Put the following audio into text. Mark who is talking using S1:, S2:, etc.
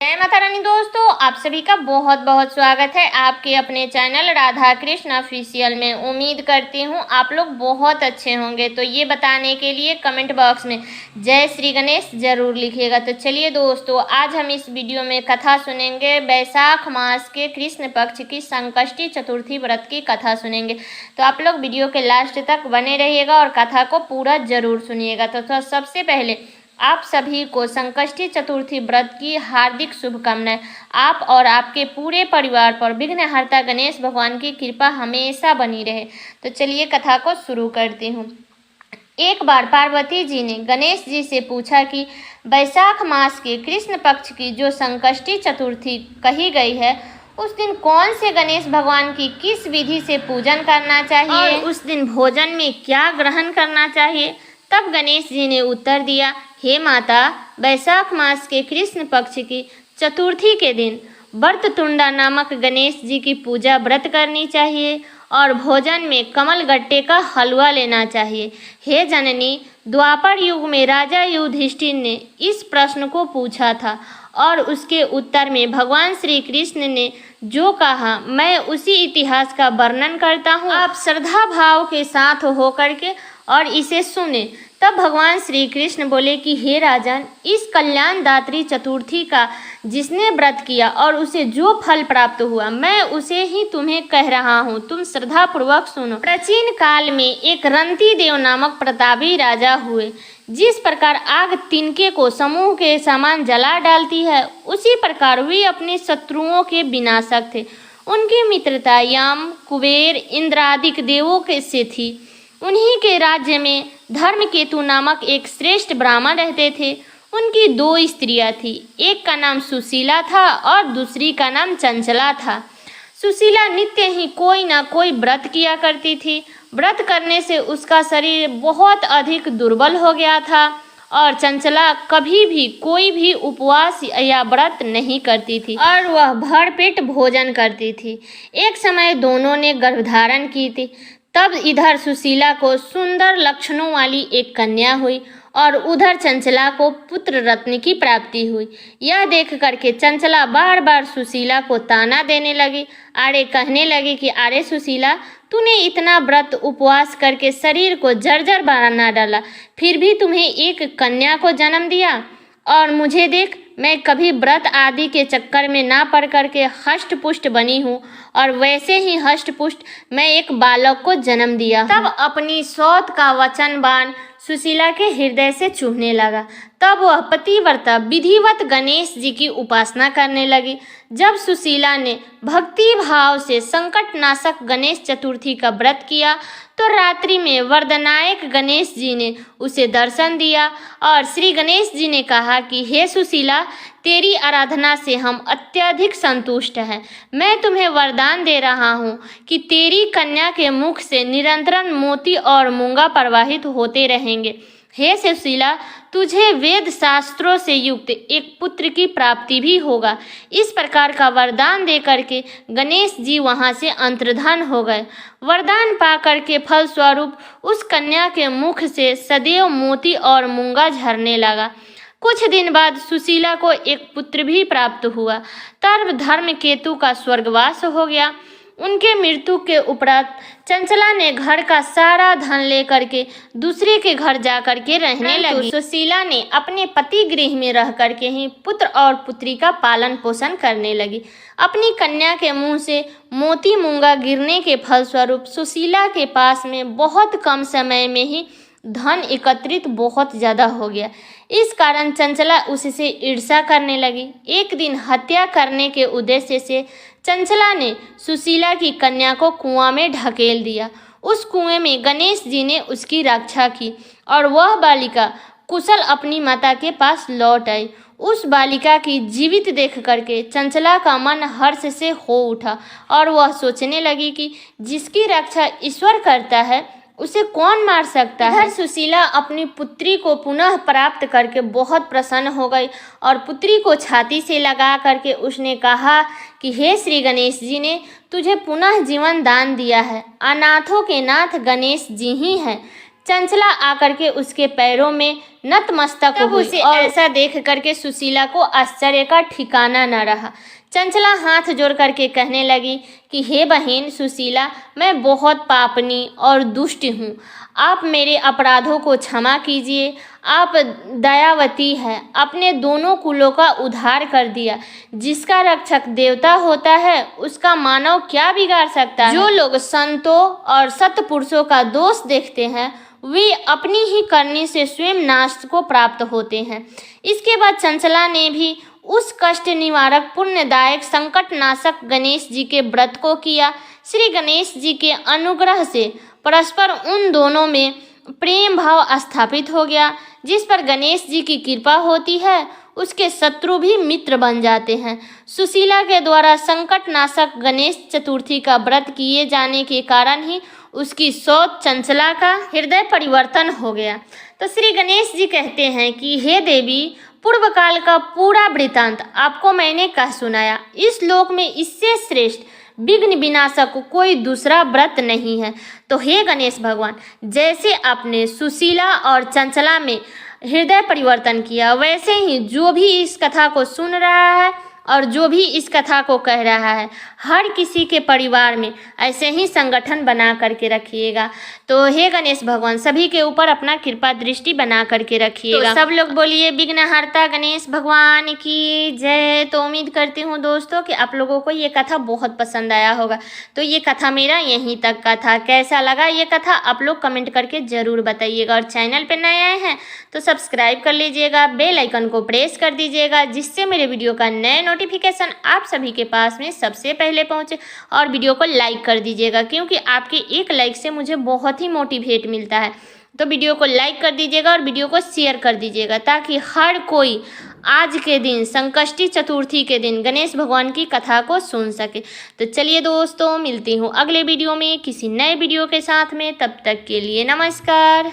S1: जय माता रानी दोस्तों, आप सभी का बहुत बहुत स्वागत है आपके अपने चैनल राधा कृष्ण ऑफिशियल में। उम्मीद करती हूँ आप लोग बहुत अच्छे होंगे। तो ये बताने के लिए कमेंट बॉक्स में जय श्री गणेश जरूर लिखिएगा। तो चलिए दोस्तों, आज हम इस वीडियो में कथा सुनेंगे। वैशाख मास के कृष्ण पक्ष की संकष्टी चतुर्थी व्रत की कथा सुनेंगे। तो आप लोग वीडियो के लास्ट तक बने रहिएगा और कथा को पूरा जरूर सुनिएगा। तो सबसे पहले आप सभी को संकष्टी चतुर्थी व्रत की हार्दिक शुभकामनाएं। आप और आपके पूरे परिवार पर विघ्नहर्ता गणेश भगवान की कृपा हमेशा बनी रहे। तो चलिए कथा को शुरू करती हूँ। एक बार पार्वती जी ने गणेश जी से पूछा कि वैशाख मास के कृष्ण पक्ष की जो संकष्टी चतुर्थी कही गई है, उस दिन कौन से गणेश भगवान की किस विधि से पूजन करना चाहिए और उस दिन भोजन में क्या ग्रहण करना चाहिए। तब गणेश जी ने उत्तर दिया, हे माता, वैशाख मास के कृष्ण पक्ष की चतुर्थी के दिन वरतुंडा नामक गणेश जी की पूजा व्रत करनी चाहिए और भोजन में कमल गट्टे का हलवा लेना चाहिए। हे जननी, द्वापर युग में राजा युधिष्ठिर ने इस प्रश्न को पूछा था और उसके उत्तर में भगवान श्री कृष्ण ने जो कहा, मैं उसी इतिहास का वर्णन करता हूँ। आप श्रद्धा भाव के साथ होकर के और इसे सुने। तब भगवान श्री कृष्ण बोले कि हे राजन, इस कल्याण दात्री चतुर्थी का जिसने व्रत किया और उसे जो फल प्राप्त हुआ, मैं उसे ही तुम्हें कह रहा हूँ। तुम श्रद्धा पूर्वक सुनो। प्राचीन काल में एक रंती देव नामक प्रतापी राजा हुए। जिस प्रकार आग तिनके को समूह के समान जला डालती है, उसी प्रकार वे अपने शत्रुओं के विनाशक थे। उनकी मित्रता यम, कुबेर, इंद्रादिक देवों के से थी। उन्हीं के राज्य में धर्मकेतु नामक एक श्रेष्ठ ब्राह्मण रहते थे। उनकी दो स्त्रियां थी, एक का नाम सुशीला था और दूसरी का नाम चंचला था। सुशीला नित्य ही कोई ना कोई व्रत किया करती थी। व्रत करने से उसका शरीर बहुत अधिक दुर्बल हो गया था और चंचला कभी भी कोई भी उपवास या व्रत नहीं करती थी और वह भरपेट भोजन करती थी। एक समय दोनों ने गर्भधारण की थी। तब इधर सुशीला को सुंदर लक्षणों वाली एक कन्या हुई और उधर चंचला को पुत्र रत्न की प्राप्ति हुई। यह देख करके चंचला बार बार सुशीला को ताना देने लगी। अरे कहने लगी कि अरे सुशीला, तूने इतना व्रत उपवास करके शरीर को जर्जर बना डाला, फिर भी तुम्हें एक कन्या को जन्म दिया और मुझे देख, मैं कभी व्रत आदि के चक्कर में ना पड़ करके हष्ट पुष्ट बनी हूँ और वैसे ही हष्ट पुष्ट मैं एक बालक को जन्म दिया। तब अपनी सौत का वचन बाण सुशीला के हृदय से चुभने लगा। तब वह पतिव्रता विधिवत गणेश जी की उपासना करने लगी। जब सुशीला ने भक्ति भाव से संकट नाशक गणेश चतुर्थी का व्रत किया तो रात्रि में वरदायक गणेश जी ने उसे दर्शन दिया और श्री गणेश जी ने कहा कि हे सुशीला, तेरी आराधना से हम अत्यधिक संतुष्ट हैं। मैं तुम्हें वरदान दे रहा हूँ कि तेरी कन्या के मुख से निरंतर मोती और मूंगा प्रवाहित होते रहेंगे। हे सुशीला, तुझे वेद शास्त्रों से युक्त एक पुत्र की प्राप्ति भी होगा। इस प्रकार का वरदान दे करके गणेश जी वहां से अंतर्धान हो गए। वरदान पा करके फलस्वरूप उस कन्या के मुख से सदैव मोती और मूंगा झरने लगा। कुछ दिन बाद सुशीला को एक पुत्र भी प्राप्त हुआ। तब धर्मकेतु का स्वर्गवास हो गया। उनके मृत्यु के उपरांत चंचला ने घर का सारा धन लेकर के दूसरे के घर जा करके रहने लगी। सुशीला ने अपने पति गृह में रह करके ही पुत्र और पुत्री का पालन पोषण करने लगी। अपनी कन्या के मुंह से मोती मूंगा गिरने के फलस्वरूप सुशीला के पास में बहुत कम समय में ही धन एकत्रित बहुत ज़्यादा हो गया। इस कारण चंचला उससे ईर्ष्या करने लगी। एक दिन हत्या करने के उद्देश्य से चंचला ने सुशीला की कन्या को कुआं में ढकेल दिया। उस कुएं में गणेश जी ने उसकी रक्षा की और वह बालिका कुशल अपनी माता के पास लौट आई। उस बालिका की जीवित देख करके चंचला का मन हर्ष से हो उठा और वह सोचने लगी कि जिसकी रक्षा ईश्वर करता है उसे कौन मार सकता है। इधर सुशीला अपनी पुत्री को पुनः प्राप्त करके बहुत प्रसन्न हो गई और पुत्री को छाती से लगा करके उसने कहा कि हे श्री गणेश जी ने तुझे पुनः जीवन दान दिया है। अनाथों के नाथ गणेश जी ही हैं। चंचला आकर के उसके पैरों में नतमस्तक हुई उसे और ऐसा देख करके सुशीला को आश्चर्य का ठिकाना न रहा। चंचला हाथ जोड़ करके कहने लगी कि हे बहन सुशीला, मैं बहुत पापनी और दुष्ट हूँ, आप मेरे अपराधों को क्षमा कीजिए। आप दयावती है, अपने दोनों कुलों का उद्धार कर दिया। जिसका रक्षक देवता होता है उसका मानव क्या बिगाड़ सकता है। जो लोग संतों और सत्पुरुषों का दोष देखते हैं वे अपनी ही करनी से स्वयं नाश को प्राप्त होते हैं। इसके बाद चंचला ने भी उस कष्ट निवारक पुण्यदायक संकटनाशक गणेश जी के व्रत को किया। श्री गणेश जी के अनुग्रह से परस्पर उन दोनों में प्रेम भाव स्थापित हो गया। जिस पर गणेश जी की कृपा होती है उसके शत्रु भी मित्र बन जाते हैं। सुशीला के द्वारा संकटनाशक गणेश चतुर्थी का व्रत किए जाने के कारण ही उसकी सोच चंचला का हृदय परिवर्तन हो गया। तो श्री गणेश जी कहते हैं कि हे देवी, पूर्व काल का पूरा वृतांत आपको मैंने कह सुनाया। इस लोक में इससे श्रेष्ठ विघ्न विनाशक कोई दूसरा व्रत नहीं है। तो हे गणेश भगवान, जैसे आपने सुशीला और चंचला में हृदय परिवर्तन किया, वैसे ही जो भी इस कथा को सुन रहा है और जो भी इस कथा को कह रहा है, हर किसी के परिवार में ऐसे ही संगठन बना करके रखिएगा। तो हे गणेश भगवान, सभी के ऊपर अपना कृपा दृष्टि बना करके रखिएगा। तो सब लोग बोलिए विघ्नहर्ता गणेश भगवान की जय। तो उम्मीद करती हूँ दोस्तों कि आप लोगों को ये कथा बहुत पसंद आया होगा। तो ये कथा मेरा यहीं तक का था। कैसा लगा ये कथा आप लोग कमेंट करके ज़रूर बताइएगा। और चैनल पर नए आए हैं तो सब्सक्राइब कर लीजिएगा, बेल आइकन को प्रेस कर दीजिएगा, जिससे मेरे वीडियो का नए नोटिफिकेशन आप सभी के पास में सबसे पहले पहुंचे। और वीडियो को लाइक कर दीजिएगा, क्योंकि आपके एक लाइक से मुझे बहुत ही मोटिवेट मिलता है। तो वीडियो को लाइक कर दीजिएगा और वीडियो को शेयर कर दीजिएगा, ताकि हर कोई आज के दिन संकष्टी चतुर्थी के दिन गणेश भगवान की कथा को सुन सके। तो चलिए दोस्तों, मिलती हूँ अगले वीडियो में किसी नए वीडियो के साथ में। तब तक के लिए नमस्कार।